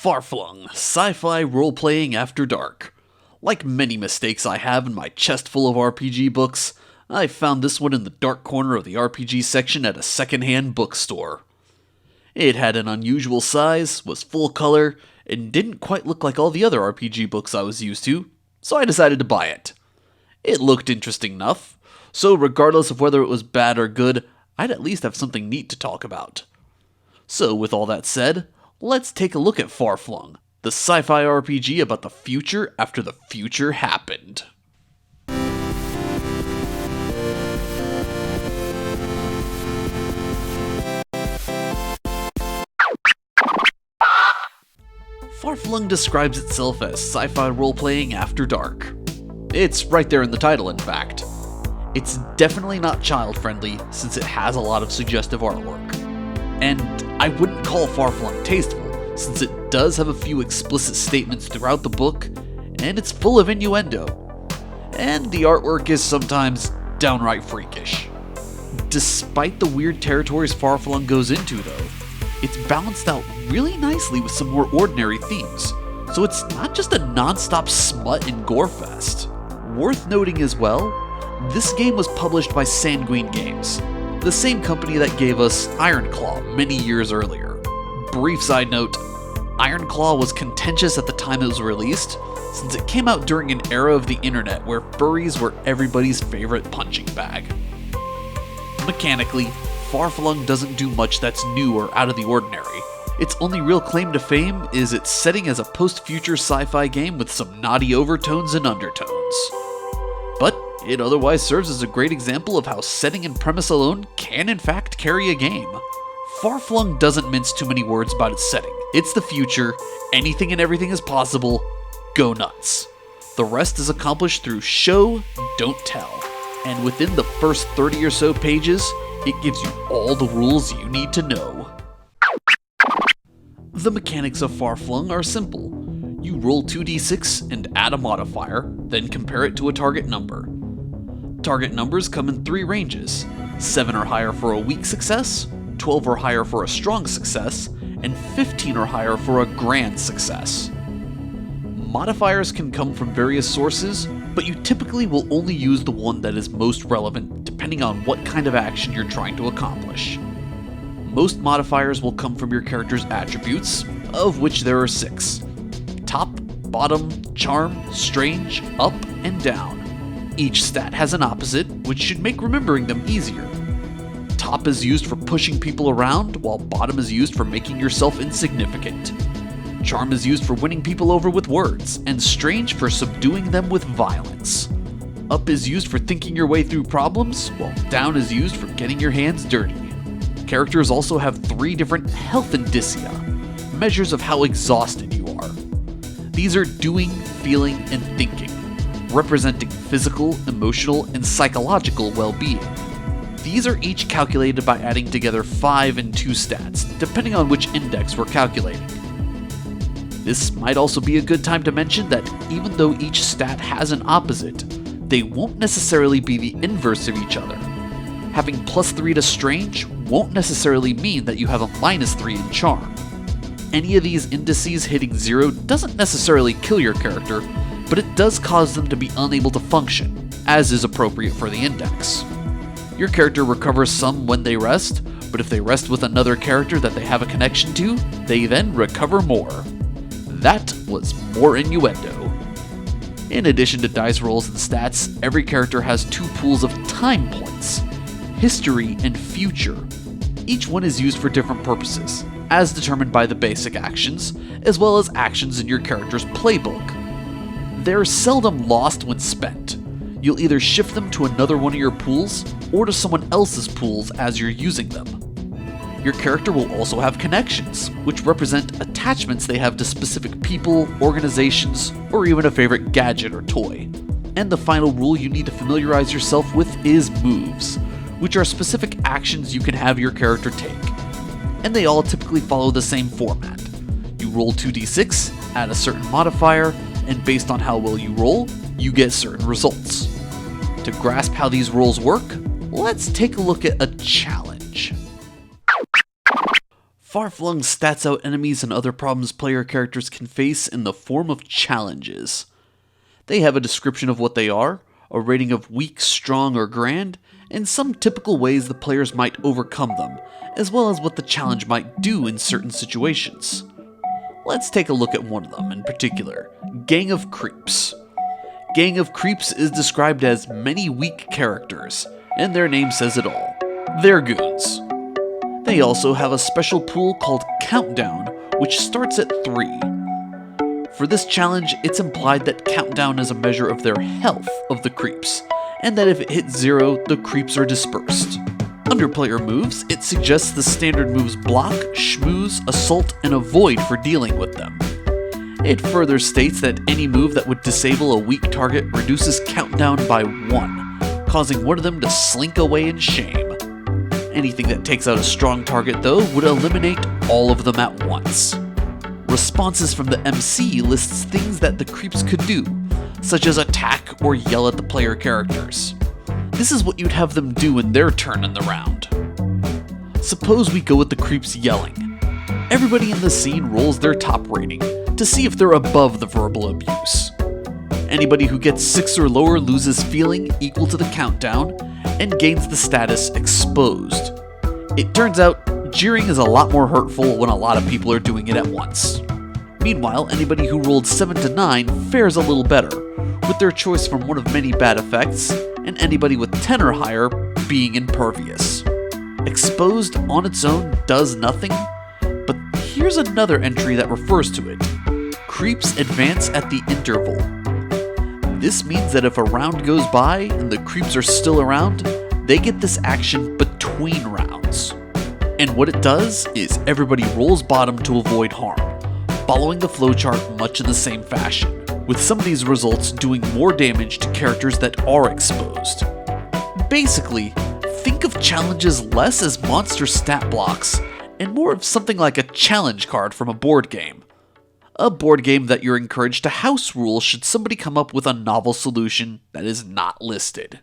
Farflung, sci-fi role-playing after dark. Like many mistakes I have in my chest full of RPG books, I found this one in the dark corner of the RPG section at a secondhand bookstore. It had an unusual size, was full color, and didn't quite look like all the other RPG books I was used to, so I decided to buy it. It looked interesting enough, so regardless of whether it was bad or good, I'd at least have something neat to talk about. So with all that said, let's take a look at Farflung, the sci-fi RPG about the future after the future happened. Farflung describes itself as sci-fi role-playing after dark. It's right there in the title, in fact. It's definitely not child-friendly, since it has a lot of suggestive artwork. And I wouldn't call Farflung tasteful, since it does have a few explicit statements throughout the book, and it's full of innuendo. And the artwork is sometimes downright freakish. Despite the weird territories Farflung goes into, though, it's balanced out really nicely with some more ordinary themes, so it's not just a non-stop smut and gore fest. Worth noting as well, this game was published by Sanguine Games, the same company that gave us Ironclaw many years earlier. Brief side note, Ironclaw was contentious at the time it was released, since it came out during an era of the internet where furries were everybody's favorite punching bag. Mechanically, Farflung doesn't do much that's new or out of the ordinary. Its only real claim to fame is its setting as a post-future sci-fi game with some naughty overtones and undertones. But it otherwise serves as a great example of how setting and premise alone can in fact carry a game. Farflung doesn't mince too many words about its setting. It's the future, anything and everything is possible, go nuts. The rest is accomplished through show, don't tell. And within the first 30 or so pages, it gives you all the rules you need to know. The mechanics of Farflung are simple. You roll 2d6 and add a modifier, then compare it to a target number. Target numbers come in 3 ranges, 7 or higher for a weak success, 12 or higher for a strong success, and 15 or higher for a grand success. Modifiers can come from various sources, but you typically will only use the one that is most relevant depending on what kind of action you're trying to accomplish. Most modifiers will come from your character's attributes, of which there are 6. Top, bottom, charm, strange, up, and down. Each stat has an opposite, which should make remembering them easier. Top is used for pushing people around, while bottom is used for making yourself insignificant. Charm is used for winning people over with words, and strange for subduing them with violence. Up is used for thinking your way through problems, while down is used for getting your hands dirty. Characters also have 3 different health indicia, measures of how exhausted you are. These are doing, feeling, and thinking, representing physical, emotional, and psychological well-being. These are each calculated by adding together 5 and 2 stats, depending on which index we're calculating. This might also be a good time to mention that even though each stat has an opposite, they won't necessarily be the inverse of each other. Having +3 to strange won't necessarily mean that you have a -3 in charm. Any of these indices hitting 0 doesn't necessarily kill your character, but it does cause them to be unable to function, as is appropriate for the index. Your character recovers some when they rest, but if they rest with another character that they have a connection to, they then recover more. That was more innuendo. In addition to dice rolls and stats, every character has 2 pools of time points, history and future. Each one is used for different purposes, as determined by the basic actions, as well as actions in your character's playbook. They're seldom lost when spent. You'll either shift them to another one of your pools, or to someone else's pools as you're using them. Your character will also have connections, which represent attachments they have to specific people, organizations, or even a favorite gadget or toy. And the final rule you need to familiarize yourself with is moves, which are specific actions you can have your character take. And they all typically follow the same format. You roll 2d6, add a certain modifier, and based on how well you roll, you get certain results. To grasp how these rolls work, let's take a look at a challenge. Farflung stats out enemies and other problems player characters can face in the form of challenges. They have a description of what they are, a rating of weak, strong, or grand, and some typical ways the players might overcome them, as well as what the challenge might do in certain situations. Let's take a look at one of them in particular, Gang of Creeps. Gang of Creeps is described as many weak characters, and their name says it all. They're goons. They also have a special pool called Countdown, which starts at 3. For this challenge, it's implied that Countdown is a measure of their health of the creeps, and that if it hits 0, the creeps are dispersed. Under player moves, it suggests the standard moves Block, Schmooze, Assault, and Avoid for dealing with them. It further states that any move that would disable a weak target reduces Countdown by 1, causing one of them to slink away in shame. Anything that takes out a strong target, though, would eliminate all of them at once. Responses from the MC lists things that the creeps could do, such as attack or yell at the player characters. This is what you'd have them do in their turn in the round. Suppose we go with the creeps yelling. Everybody in the scene rolls their top rating to see if they're above the verbal abuse. Anybody who gets 6 or lower loses feeling equal to the countdown and gains the status exposed. It turns out, jeering is a lot more hurtful when a lot of people are doing it at once. Meanwhile, anybody who rolled 7 to 9 fares a little better, with their choice from one of many bad effects, and anybody with 10 or higher being impervious. Exposed on its own does nothing, but here's another entry that refers to it. Creeps advance at the interval. This means that if a round goes by and the creeps are still around, they get this action between rounds. And what it does is everybody rolls bottom to avoid harm, following the flowchart much in the same fashion, with some of these results doing more damage to characters that are exposed. Basically, think of challenges less as monster stat blocks, and more of something like a challenge card from a board game. A board game that you're encouraged to house rule should somebody come up with a novel solution that is not listed.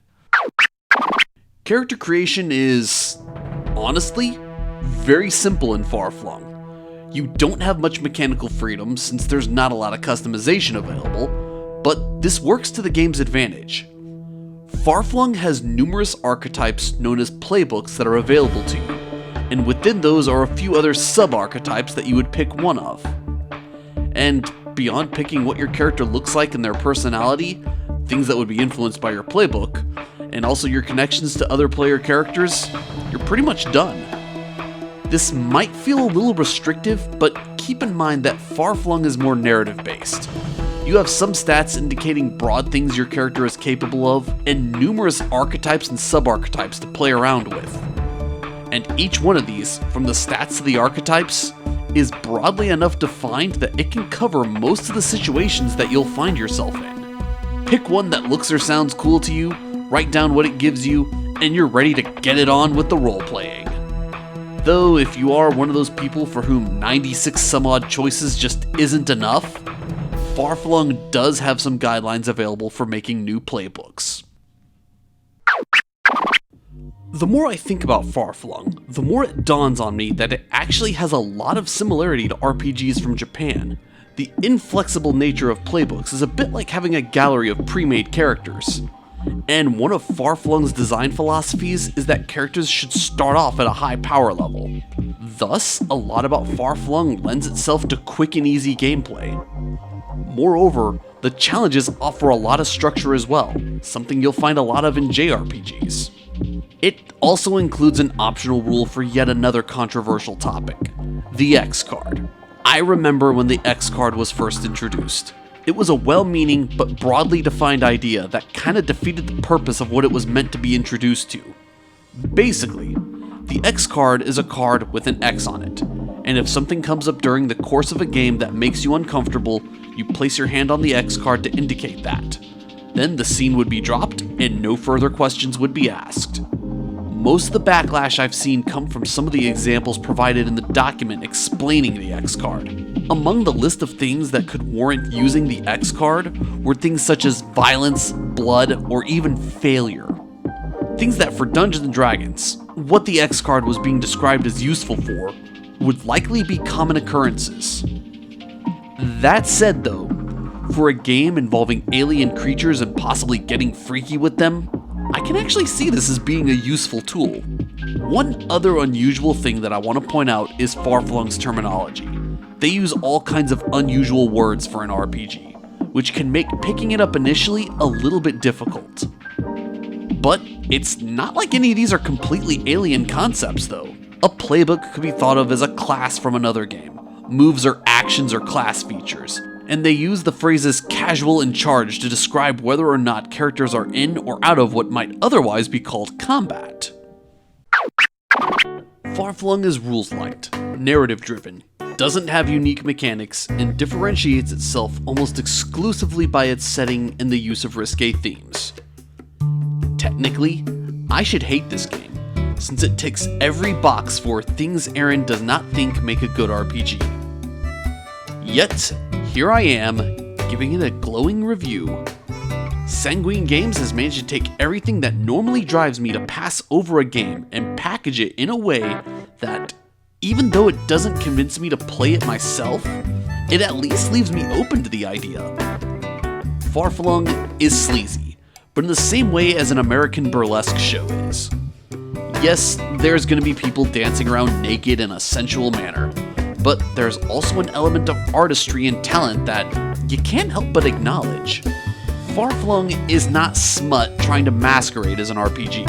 Character creation is, honestly, very simple in Farflung. You don't have much mechanical freedom since there's not a lot of customization available, but this works to the game's advantage. Farflung has numerous archetypes known as playbooks that are available to you, and within those are a few other sub-archetypes that you would pick one of. And beyond picking what your character looks like and their personality, things that would be influenced by your playbook, and also your connections to other player characters, you're pretty much done. This might feel a little restrictive, but keep in mind that Farflung is more narrative-based. You have some stats indicating broad things your character is capable of, and numerous archetypes and sub-archetypes to play around with. And each one of these, from the stats to the archetypes, is broadly enough defined that it can cover most of the situations that you'll find yourself in. Pick one that looks or sounds cool to you, write down what it gives you, and you're ready to get it on with the role-playing. Though if you are one of those people for whom 96 some odd choices just isn't enough, Farflung does have some guidelines available for making new playbooks. The more I think about Farflung, the more it dawns on me that it actually has a lot of similarity to RPGs from Japan. The inflexible nature of playbooks is a bit like having a gallery of pre-made characters. And one of Farflung's design philosophies is that characters should start off at a high power level. Thus, a lot about Farflung lends itself to quick and easy gameplay. Moreover, the challenges offer a lot of structure as well, something you'll find a lot of in JRPGs. It also includes an optional rule for yet another controversial topic, the X card. I remember when the X card was first introduced. It was a well-meaning but broadly defined idea that kinda defeated the purpose of what it was meant to be introduced to. Basically, the X card is a card with an X on it, and if something comes up during the course of a game that makes you uncomfortable, you place your hand on the X card to indicate that. Then the scene would be dropped, and no further questions would be asked. Most of the backlash I've seen come from some of the examples provided in the document explaining the X card. Among the list of things that could warrant using the X card were things such as violence, blood, or even failure. Things that for Dungeons & Dragons, what the X card was being described as useful for would likely be common occurrences. That said though, for a game involving alien creatures and possibly getting freaky with them, I can actually see this as being a useful tool. One other unusual thing that I want to point out is Farflung's terminology. They use all kinds of unusual words for an RPG, which can make picking it up initially a little bit difficult. But it's not like any of these are completely alien concepts though. A playbook could be thought of as a class from another game. Moves or actions or class features. And they use the phrases casual and charged to describe whether or not characters are in or out of what might otherwise be called combat. Farflung is rules-light, narrative-driven, doesn't have unique mechanics, and differentiates itself almost exclusively by its setting and the use of risque themes. Technically, I should hate this game, since it ticks every box for things Aaron does not think make a good RPG. Yet, here I am, giving it a glowing review. Sanguine Games has managed to take everything that normally drives me to pass over a game and package it in a way that, even though it doesn't convince me to play it myself, it at least leaves me open to the idea. Farflung is sleazy, but in the same way as an American burlesque show is. Yes, there's gonna be people dancing around naked in a sensual manner, but there's also an element of artistry and talent that you can't help but acknowledge. Farflung is not smut trying to masquerade as an RPG.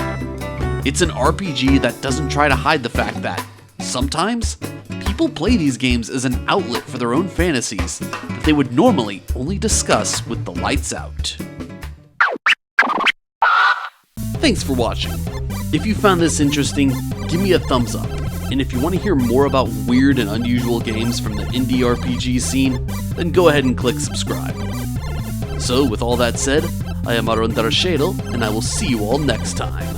It's an RPG that doesn't try to hide the fact that, sometimes, people play these games as an outlet for their own fantasies that they would normally only discuss with the lights out. Thanks for watching. If you found this interesting, give me a thumbs up. And if you want to hear more about weird and unusual games from the indie RPG scene, then go ahead and click subscribe. So with all that said, I am Arun Darashedel, and I will see you all next time.